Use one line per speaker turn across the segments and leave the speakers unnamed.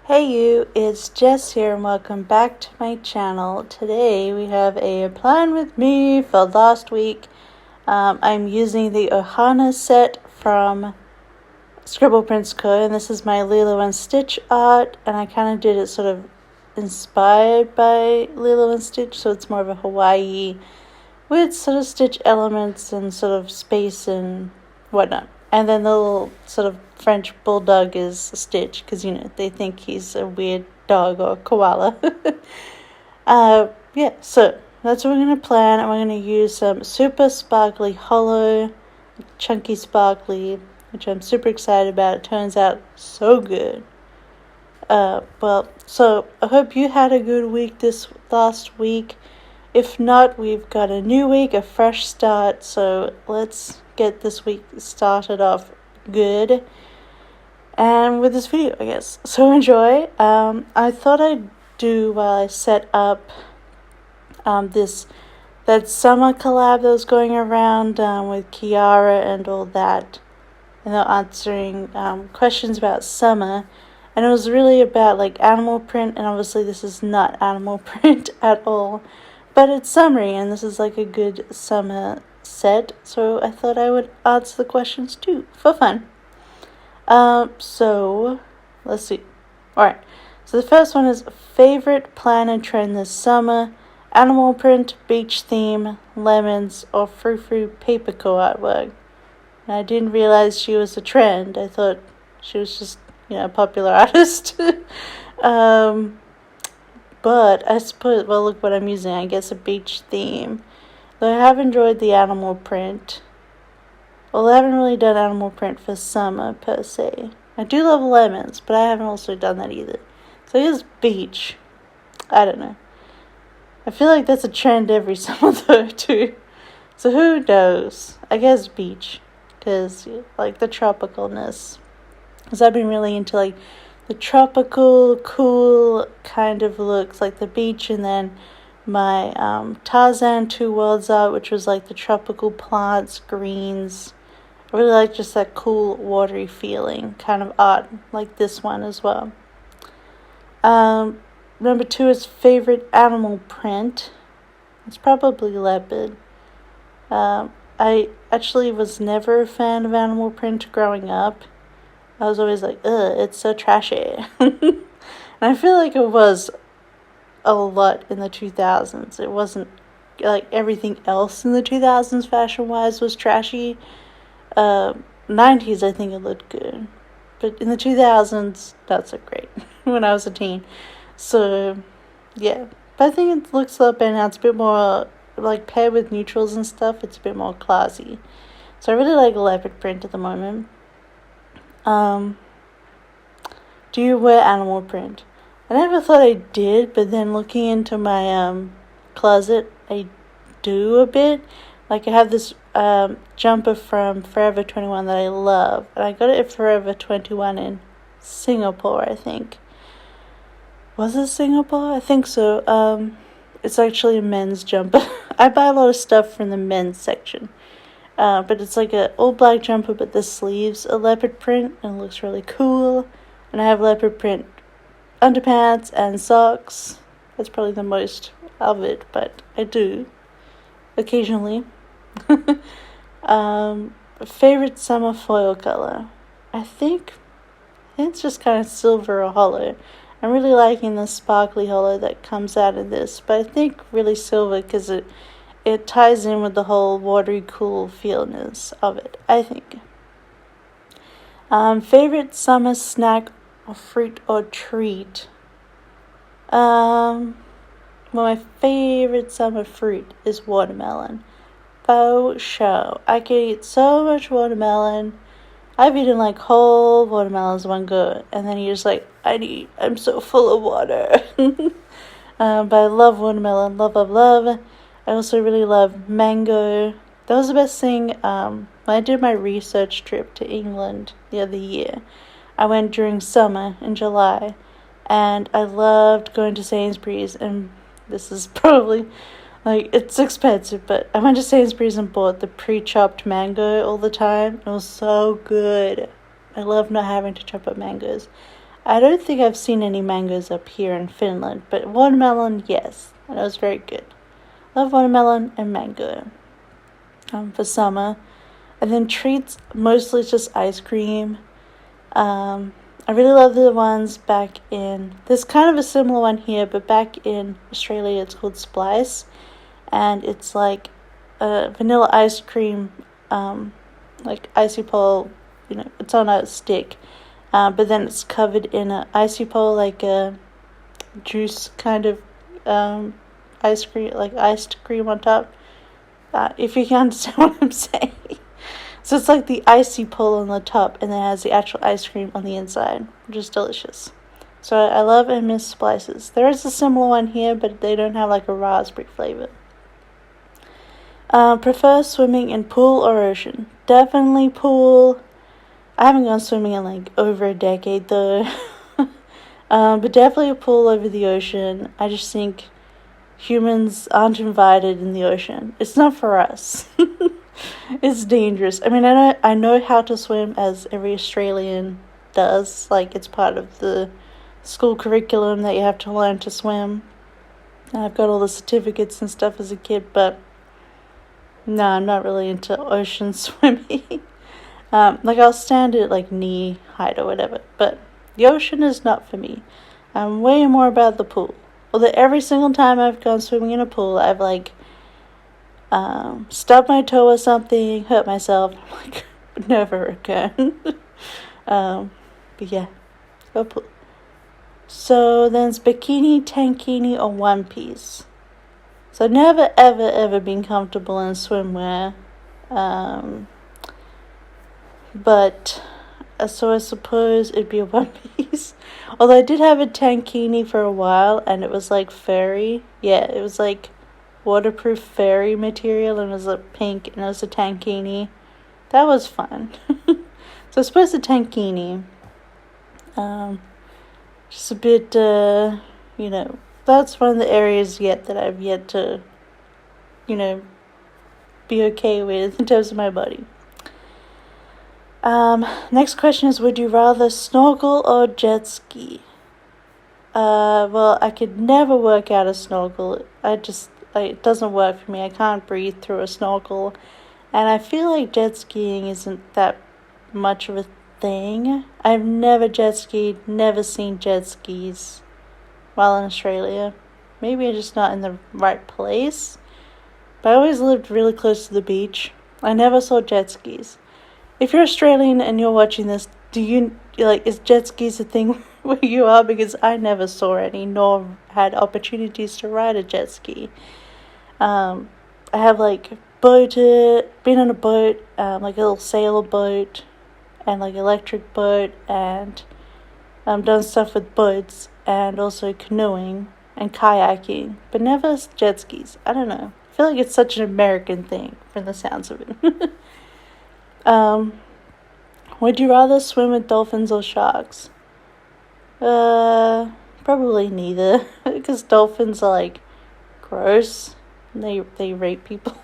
Hey you, it's Jess here and welcome back to my channel. Today we have a plan with me for last week. I'm using the Ohana set from Scribble Prints Co, and this is my Lilo and Stitch art, and I kind of did it sort of inspired by Lilo and Stitch, so it's more of a Hawaii with sort of Stitch elements and sort of space and whatnot. And then the little sort of French bulldog is Stitch, because, they think he's a weird dog or koala. So that's what we're going to plan. And we're going to use some super sparkly hollow, chunky sparkly, which I'm super excited about. It turns out so good. So I hope you had a good week this last week. If not, we've got a new week, a fresh start, so let's get this week started off good and with this video, I guess. So enjoy. I thought I'd do while I set up that summer collab that was going around with Kiara and all that, and they're answering questions about summer, and it was really about like animal print, and obviously this is not animal print at all. But it's summery, and this is like a good summer set, so I thought I would answer the questions too, for fun. So, let's see. Alright, so the first one is favorite plan and trend this summer, animal print, beach theme, lemons, or frou-frou paper co-artwork. And I didn't realize she was a trend. I thought she was just, a popular artist. But I suppose, well, look what I'm using. I guess a beach theme. Though I have enjoyed the animal print. Well, I haven't really done animal print for summer, per se. I do love lemons, but I haven't also done that either. So here's beach. I don't know. I feel like that's a trend every summer, though, too. So who knows? I guess beach. Because, like, the tropicalness. Because I've been really into, like, the tropical, cool kind of looks, like the beach, and then my Tarzan Two Worlds art, which was like the tropical plants, greens. I really like just that cool, watery feeling kind of art, like this one as well. Number 2 is favorite animal print. It's probably leopard. I actually was never a fan of animal print growing up. I was always like, ugh, it's so trashy. And I feel like it was a lot in the 2000s. It wasn't, like, everything else in the 2000s fashion-wise was trashy. 90s, I think it looked good. But in the 2000s, not so great when I was a teen. So, yeah. But I think it looks a lot better now. It's a bit more, like, paired with neutrals and stuff, it's a bit more classy. So I really like leopard print at the moment. Do you wear animal print? I never thought I did, but then looking into my closet, I do a bit. Like, I have this jumper from Forever 21 that I love, and I got it at Forever 21 in Singapore, I think. Was it Singapore? I think so. It's actually a men's jumper. I buy a lot of stuff from the men's section. But it's like an all black jumper, but the sleeves are leopard print, and it looks really cool. And I have leopard print underpants and socks. That's probably the most of it, but I do occasionally. Favorite summer foil color? I think it's just kind of silver or hollow. I'm really liking the sparkly hollow that comes out of this, but I think really silver because it ties in with the whole watery, cool feelness of it, I think. Favorite summer snack or fruit or treat? Well, my favorite summer fruit is watermelon. For sure. I can eat so much watermelon. I've eaten like whole watermelons in one go, and then you're just like, I'm so full of water. But I love watermelon, love. I also really love mango. That was the best thing when I did my research trip to England the other year. I went during summer in July, and I loved going to Sainsbury's, and this is probably, like, it's expensive, but I went to Sainsbury's and bought the pre-chopped mango all the time. It was so good. I love not having to chop up mangoes. I don't think I've seen any mangoes up here in Finland, but watermelon, yes. And it was very good. Love watermelon and mango for summer. And then treats, mostly it's just ice cream. I really love the ones back in, there's kind of a similar one here, but back in Australia it's called Splice. And it's like vanilla ice cream, like icy pole, it's on a stick. But then it's covered in an icy pole, like a juice kind of ice cream, like iced cream on top. If you can understand what I'm saying. So it's like the icy pole on the top, and then it has the actual ice cream on the inside, which is delicious. So I love and miss Splices. There is a similar one here, but they don't have like a raspberry flavor. Prefer swimming in pool or ocean? Definitely pool. I haven't gone swimming in like over a decade though. But definitely a pool over the ocean. I just think humans aren't invited in the ocean. It's not for us. It's dangerous. I mean, I know how to swim, as every Australian does. Like, it's part of the school curriculum that you have to learn to swim. And I've got all the certificates and stuff as a kid, but no, I'm not really into ocean swimming. Like, I'll stand at like knee height or whatever, but the ocean is not for me. I'm way more about the pool. Although every single time I've gone swimming in a pool, I've like stubbed my toe or something, hurt myself. I'm like, never again. But yeah, go pool. So then it's bikini, tankini, or one piece. So I've never ever ever been comfortable in swimwear. But so I suppose it'd be a one piece. Although I did have a tankini for a while, and it was like furry. Yeah, it was like waterproof fairy material, and it was like pink, and it was a tankini. That was fun. So I suppose a tankini. Just a bit, that's one of the areas that I've yet to, be okay with in terms of my body. Next question is, would you rather snorkel or jet ski? Well, I could never work out a snorkel. It doesn't work for me. I can't breathe through a snorkel. And I feel like jet skiing isn't that much of a thing. I've never jet skied, never seen jet skis while in Australia. Maybe I'm just not in the right place. But I always lived really close to the beach. I never saw jet skis. If you're Australian and you're watching this, is jet skis a thing where you are? Because I never saw any, nor had opportunities to ride a jet ski. I have been on a boat, like a little sailboat, and like electric boat, and done stuff with boats, and also canoeing and kayaking, but never jet skis. I don't know. I feel like it's such an American thing from the sounds of it. Would you rather swim with dolphins or sharks? Probably neither, because dolphins are like gross. And they rape people.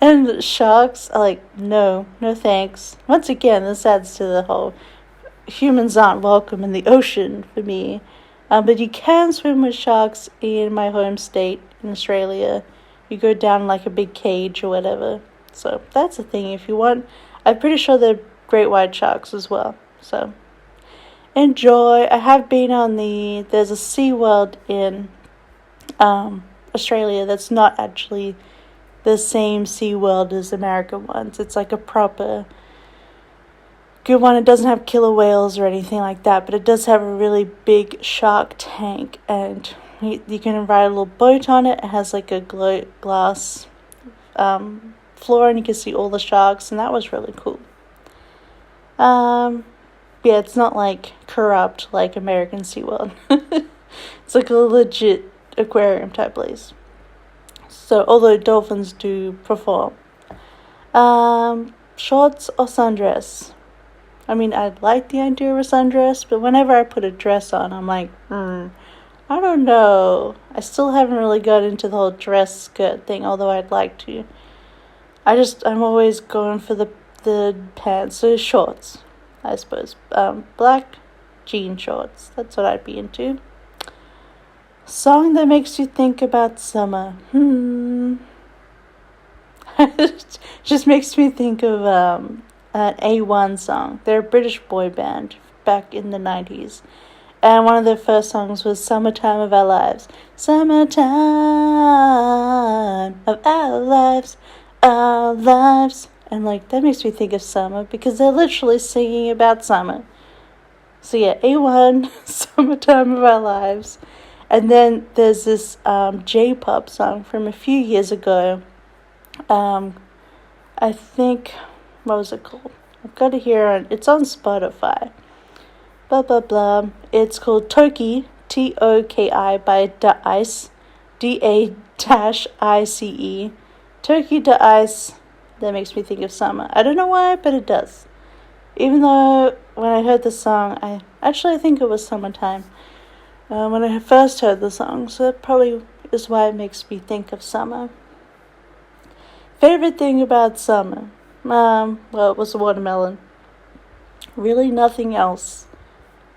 And sharks are like, no thanks. Once again, this adds to the whole humans aren't welcome in the ocean for me. But you can swim with sharks in my home state in Australia. You go down like a big cage or whatever. So that's a thing if you want. I'm pretty sure they're great white sharks as well. So enjoy. I have been on there's a SeaWorld in Australia that's not actually the same SeaWorld as American ones. It's like a proper good one. It doesn't have killer whales or anything like that, but it does have a really big shark tank, and you can ride a little boat on it. It has like a glass floor, and you can see all the sharks, and that was really cool. Yeah, it's not like corrupt like American SeaWorld. It's like a legit aquarium type place. So, although dolphins do perform. Shorts or sundress? I mean, I like the idea of a sundress, but whenever I put a dress on, I'm like, I don't know. I still haven't really got into the whole dress skirt thing, although I'd like to. I'm always going for the pants, so shorts, I suppose. Black jean shorts. That's what I'd be into. Song that makes you think about summer. It just makes me think of an A1 song. They're a British boy band back in the 90s. And one of their first songs was Summertime of Our Lives. Summertime of our lives, our lives. And like, that makes me think of summer because they're literally singing about summer. So yeah, A1, Summertime of Our Lives. And then there's this J-pop song from a few years ago. I think, what was it called? I've got it here. It's on Spotify. Blah, blah, blah. It's called TOKI, TOKI by DAICE, DA-ICE. TOKI DAICE. That makes me think of summer. I don't know why, but it does. Even though when I heard the song, I think it was summertime. When I first heard the song, so that probably is why it makes me think of summer. Favorite thing about summer? Well, it was a watermelon. Really nothing else.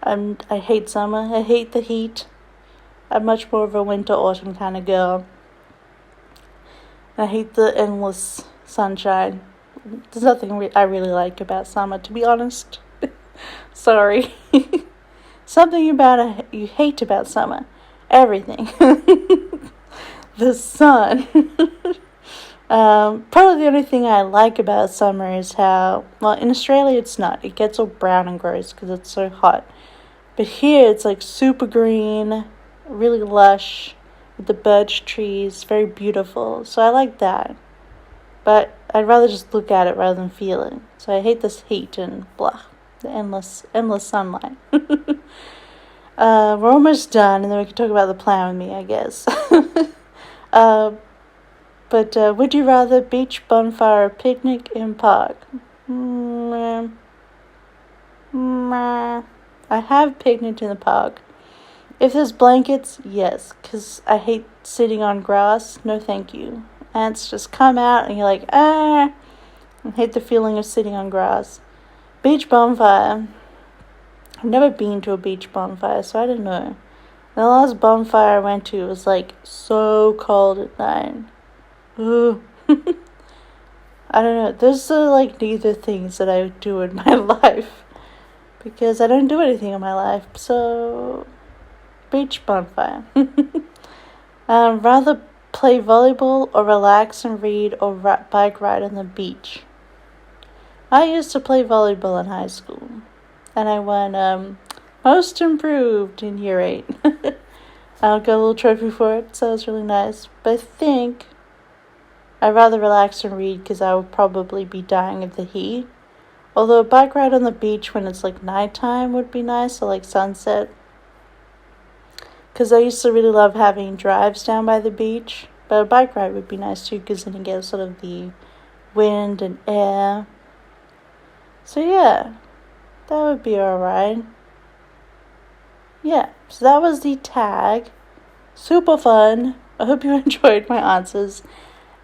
I hate summer. I hate the heat. I'm much more of a winter-autumn kind of girl. I hate the endless sunshine. There's nothing I really like about summer, to be honest. Sorry. Something about you hate about summer. Everything. The sun. Probably the only thing I like about summer is how, well, in Australia it's not. It gets all brown and gross because it's so hot. But here it's like super green, really lush, with the birch trees, very beautiful. So I like that. But I'd rather just look at it rather than feel it. So I hate this heat and blah, the endless sunlight. We're almost done, and then we can talk about the plan with me, I guess. But would you rather beach, bonfire, or picnic in park? I have picnicked in the park. If there's blankets, yes, because I hate sitting on grass. No thank you. Ants just come out and you're like, I hate the feeling of sitting on grass. Beach bonfire. I've never been to a beach bonfire, so I don't know. The last bonfire I went to was like so cold at night. Ooh. I don't know. Those are like neither things that I do in my life. Because I don't do anything in my life. So, beach bonfire. Rather play volleyball or relax and read or bike ride on the beach. I used to play volleyball in high school. And I won most improved in year 8. I got a little trophy for it, so it was really nice. But I think I'd rather relax and read because I would probably be dying of the heat. Although a bike ride on the beach when it's like nighttime would be nice, or like sunset. Because I used to really love having drives down by the beach. But a bike ride would be nice too because then you get sort of the wind and air. So yeah, that would be alright. Yeah, so that was the tag. Super fun. I hope you enjoyed my answers.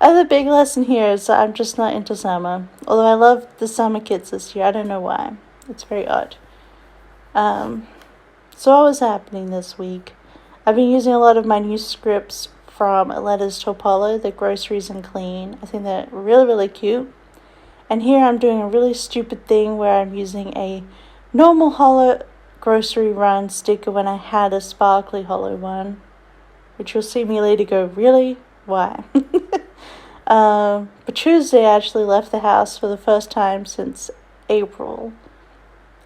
Other big lesson here is that I'm just not into summer. Although I love the summer kits this year. I don't know why. It's very odd. So what was happening this week? I've been using a lot of my new scripts from Letters to Apollo, the Groceries and Clean. I think they're really, really cute. And here I'm doing a really stupid thing where I'm using a normal hollow grocery run sticker when I had a sparkly hollow one. Which you'll see me later go, really? Why? But Tuesday I actually left the house for the first time since April.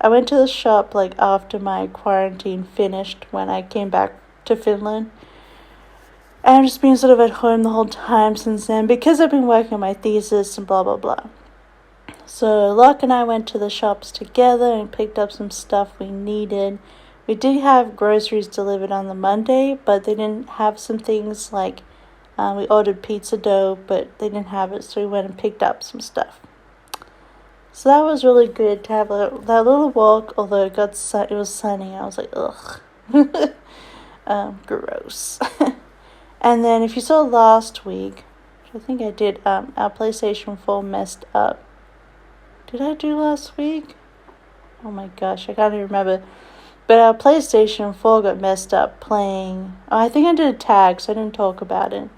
I went to the shop like after my quarantine finished when I came back to Finland. And I've just been sort of at home the whole time since then because I've been working on my thesis and blah blah blah. So Locke and I went to the shops together and picked up some stuff we needed. We did have groceries delivered on the Monday, but they didn't have some things like we ordered pizza dough, but they didn't have it, so we went and picked up some stuff. So that was really good to have that little walk, although it was sunny. I was like, ugh. Gross. And then if you saw last week, which I think I did, our PlayStation 4 messed up. Did I do last week? Oh my gosh, I can't even remember. But our PlayStation 4 got messed up playing. Oh, I think I did a tag, so I didn't talk about it.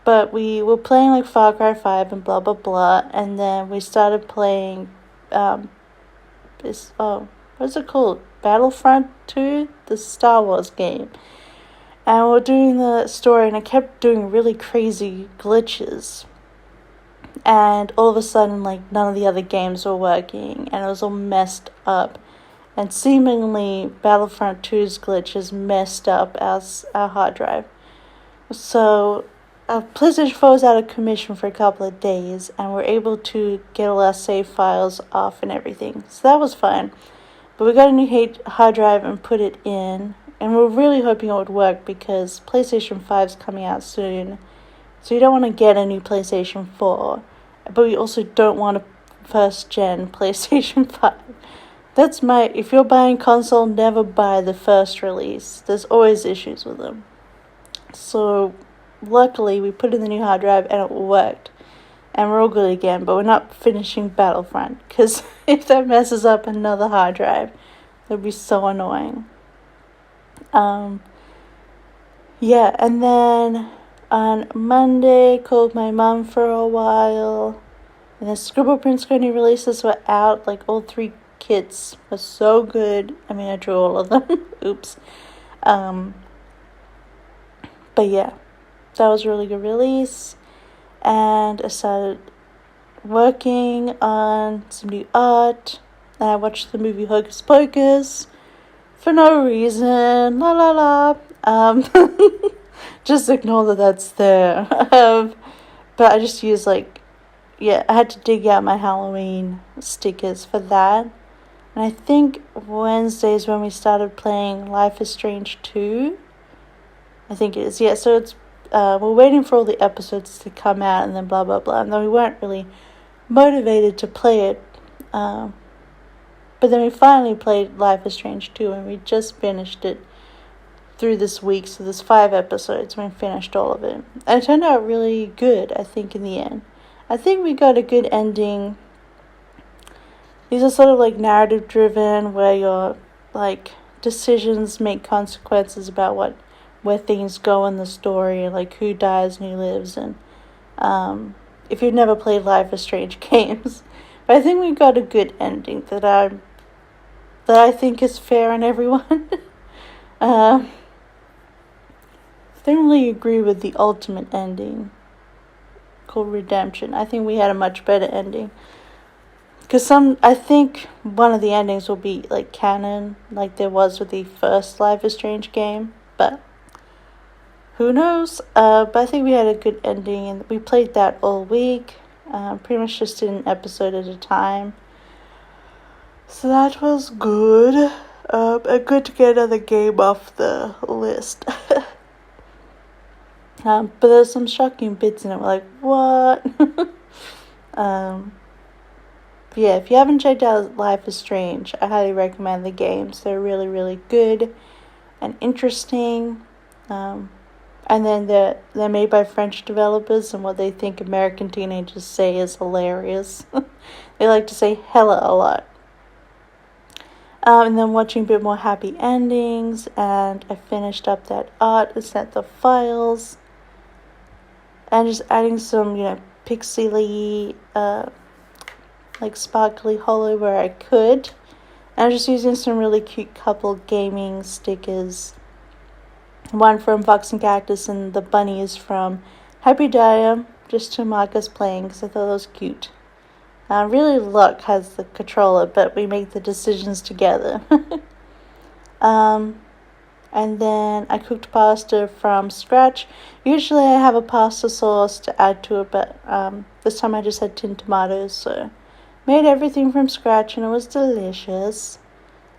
But we were playing like Far Cry 5 and blah blah blah, and then we started playing what's it called? Battlefront 2? The Star Wars game. And we're doing the story, and I kept doing really crazy glitches. And all of a sudden, like, none of the other games were working, and it was all messed up. And seemingly, Battlefront 2's glitches messed up our hard drive. So, our PlayStation 4 was out of commission for a couple of days, and we're able to get all our save files off and everything. So that was fun. But we got a new hard drive and put it in, and we're really hoping it would work because PlayStation 5 is coming out soon. So you don't want to get a new PlayStation 4, but we also don't want a first-gen PlayStation 5. If you're buying console, never buy the first release. There's always issues with them. So, luckily, we put in the new hard drive and it worked. And we're all good again, but we're not finishing Battlefront. Because if that messes up another hard drive, that'd be so annoying. Yeah, and then on Monday, called my mum for a while. And the Scribble Prints Co releases were out, like all 3 kits were so good. I mean, I drew all of them. Oops. But yeah, that was a really good release. And I started working on some new art. And I watched the movie Hocus Pocus for no reason. La la la. Just ignore that that's there. But I just used I had to dig out my Halloween stickers for that. And I think Wednesday is when we started playing Life is Strange 2. I think it is. Yeah, so it's we're waiting for all the episodes to come out and then blah, blah, blah. And then we weren't really motivated to play it. But then we finally played Life is Strange 2 and we just finished it through this week. So there's 5 episodes and we finished all of it. And it turned out really good, I think, in the end. I think we got a good ending. These are sort of like narrative driven where your decisions make consequences about where things go in the story, like who dies and who lives, and if you've never played Life is Strange games. But I think we got a good ending that I think is fair on everyone. I don't really agree with the ultimate ending called Redemption. I think we had a much better ending. Because I think one of the endings will be canon, like there was with the first Life is Strange game, but who knows? But I think we had a good ending, and we played that all week. Pretty much just did an episode at a time. So that was good. And good to get another game off the list. But there's some shocking bits in it. We're like, what? Yeah, if you haven't checked out Life is Strange, I highly recommend the games. They're really, really good and interesting. And then they're made by French developers, and what they think American teenagers say is hilarious. They like to say hella a lot. And then watching a bit more happy endings, and I finished up that art and sent the files. And just adding some, pixely, sparkly hollow where I could. And I'm just using some really cute couple gaming stickers. One from Fox and Cactus, and the bunny is from Happy Dia, just to mark us playing, because I thought that was cute. Really, Luck has the controller, but we make the decisions together. And then I cooked pasta from scratch. Usually I have a pasta sauce to add to it, but this time I just had tinned tomatoes, so made everything from scratch, and it was delicious.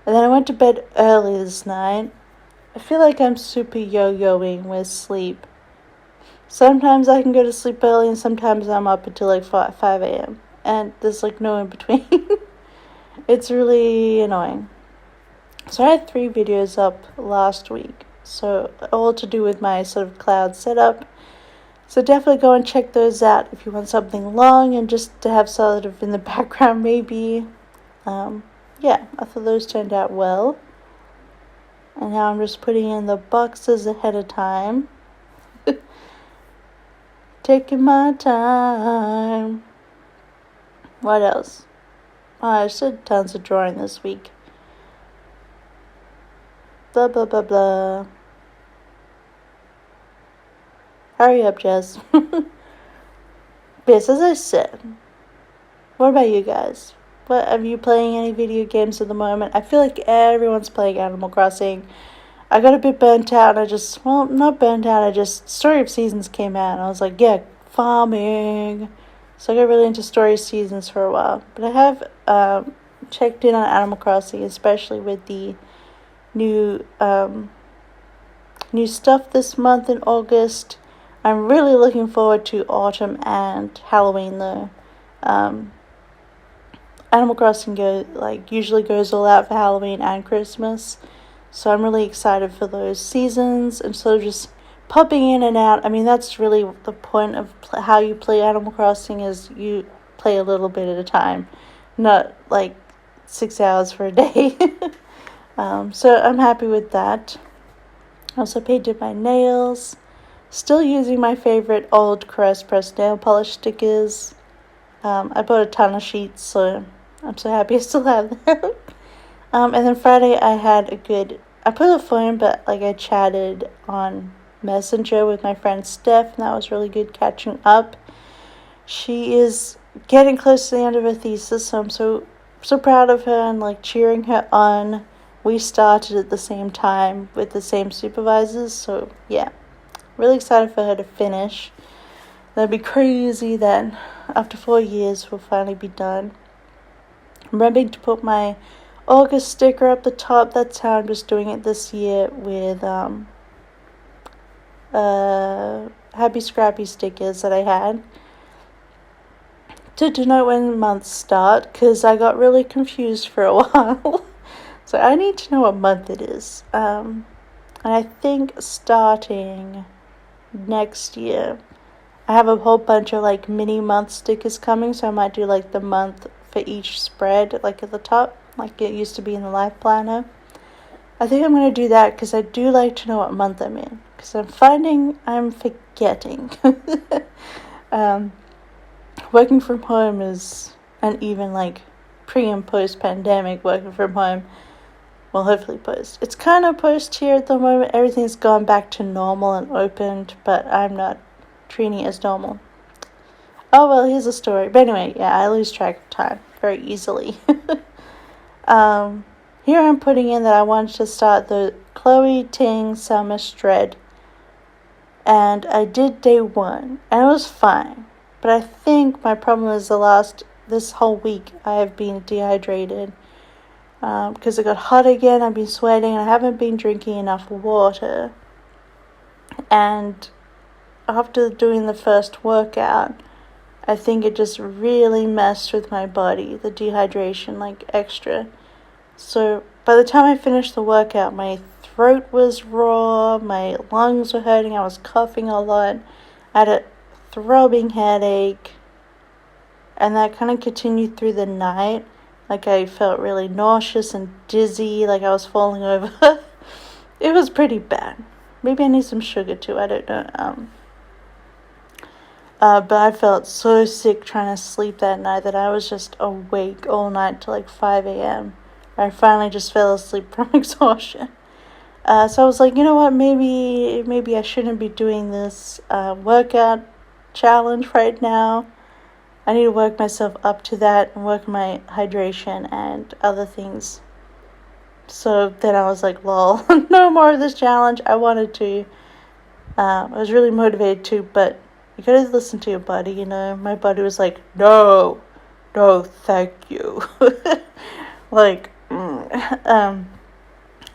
And then I went to bed early this night. I feel like I'm super yo-yoing with sleep. Sometimes I can go to sleep early, and sometimes I'm up until 5 a.m. And there's no in between. It's really annoying. So I had 3 videos up last week. So all to do with my sort of cloud setup. So definitely go and check those out if you want something long and just to have sort of in the background maybe. Yeah, I thought those turned out well. And now I'm just putting in the boxes ahead of time. Taking my time. What else? Oh, I did tons of drawing this week. Blah, blah, blah, blah. Hurry up, Jess. Yes, as I said, what about you guys? What, are you playing any video games at the moment? I feel like everyone's playing Animal Crossing. I got a bit burnt out. Not burnt out. Story of Seasons came out, and I was like, yeah, farming. So I got really into Story of Seasons for a while. But I have checked in on Animal Crossing, especially with the new stuff this month in August. I'm really looking forward to autumn and Halloween though. Animal Crossing usually goes all out for Halloween and Christmas, so I'm really excited for those seasons and sort of just popping in and out. I mean, that's really the point of how you play Animal Crossing, is you play a little bit at a time, not like 6 hours for a day. So I'm happy with that. Also painted my nails. Still using my favorite old Crest Press nail polish stickers. I bought a ton of sheets, so I'm so happy I still have them. And then Friday I put a phone, but I chatted on Messenger with my friend Steph, and that was really good catching up. She is getting close to the end of her thesis, so I'm so proud of her and cheering her on. We started at the same time with the same supervisors, so yeah. Really excited for her to finish. That'd be crazy that after 4 years we'll finally be done. I'm remembering to put my August sticker up the top. That's how I'm just doing it this year with Happy Scrappy stickers that I had to denote when months start, because I got really confused for a while. So I need to know what month it is. And I think starting next year, I have a whole bunch of mini month stickers coming, so I might do the month for each spread at the top, like it used to be in the life planner. I think I'm going to do that because I do like to know what month I'm in, because I'm finding I'm forgetting. Working from home and even pre and post pandemic working from home, well, hopefully post. It's kind of post here at the moment. Everything's gone back to normal and opened, but I'm not treating it as normal. Oh, well, here's a story. But anyway, yeah, I lose track of time very easily. Here I'm putting in that I wanted to start the Chloe Ting Summer Shred. And I did day 1, and it was fine. But I think my problem is this whole week I have been dehydrated. Because it got hot again, I've been sweating, and I haven't been drinking enough water. And after doing the first workout, I think it just really messed with my body, the dehydration, extra. So by the time I finished the workout, my throat was raw, my lungs were hurting, I was coughing a lot, I had a throbbing headache, and that kind of continued through the night. I felt really nauseous and dizzy, I was falling over. It was pretty bad. Maybe I need some sugar too, I don't know. But I felt so sick trying to sleep that night that I was just awake all night till 5 a.m. I finally just fell asleep from exhaustion. So I was like, you know what, maybe I shouldn't be doing this workout challenge right now. I need to work myself up to that and work my hydration and other things. So then I was like, lol, no more of this challenge. I wanted to. I was really motivated to, but you gotta listen to your body, My body was like, no, thank you.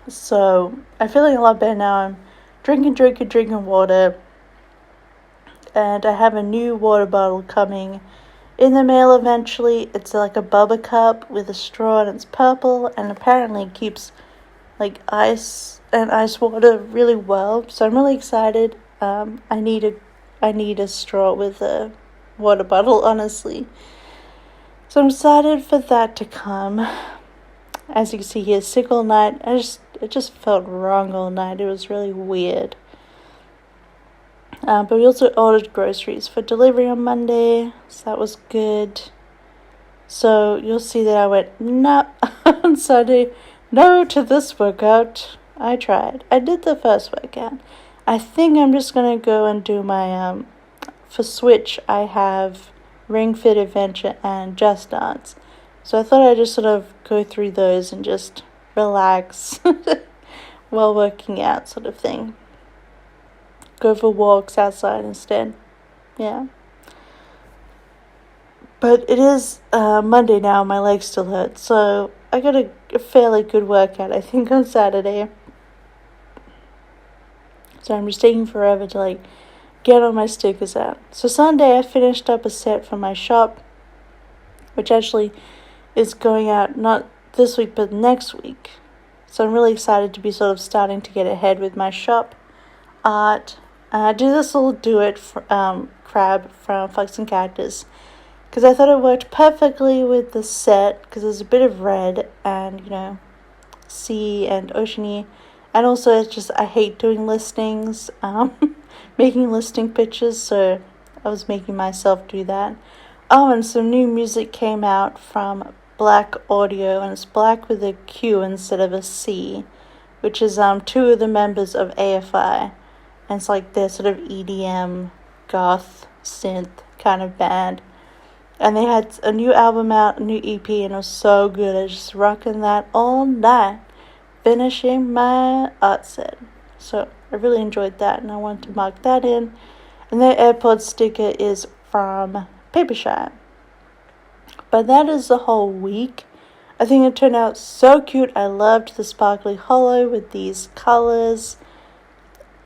So I'm feeling a lot better now. I'm drinking water. And I have a new water bottle coming in the mail eventually. It's a Bubba cup with a straw, and it's purple, and apparently keeps ice and ice water really well. So I'm really excited. I need a straw with a water bottle, honestly. So I'm excited for that to come. As you can see here, sick all night. It just felt wrong all night. It was really weird. But we also ordered groceries for delivery on Monday, so that was good. So you'll see that I went, no, on Sunday, no to this workout. I tried. I did the first workout. I think I'm just going to go and do my, for Switch, I have Ring Fit Adventure and Just Dance. So I thought I'd just sort of go through those and just relax while working out, sort of thing. Go for walks outside instead. Yeah. But it is Monday now. My legs still hurt. So I got a fairly good workout, I think, on Saturday. So I'm just taking forever to get all my stickers out. So Sunday I finished up a set for my shop, which actually is going out not this week but next week. So I'm really excited to be sort of starting to get ahead with my shop art. I do this little do-it crab from Fox and Cactus because I thought it worked perfectly with the set because there's a bit of red and, sea and oceany. And also it's just I hate doing listings, making listing pictures, so I was making myself do that. Oh, and some new music came out from Black Audio, and it's Black with a Q instead of a C, which is two of the members of AFI. And it's like their sort of EDM, goth, synth kind of band. And they had a new album out, a new EP, and it was so good. I was just rocking that all night, finishing my art set. So I really enjoyed that, and I wanted to mark that in. And their AirPod sticker is from Papershire. But that is the whole week. I think it turned out so cute. I loved the sparkly hollow with these colors.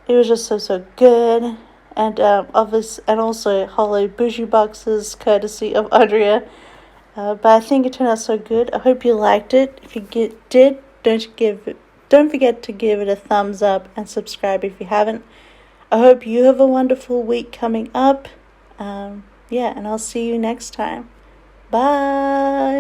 It was just so good. And also hollow bougie boxes courtesy of Audria. But I think it turned out so good. I hope you liked it. If you did, don't forget to give it a thumbs up and subscribe if you haven't. I hope you have a wonderful week coming up. And I'll see you next time. Bye.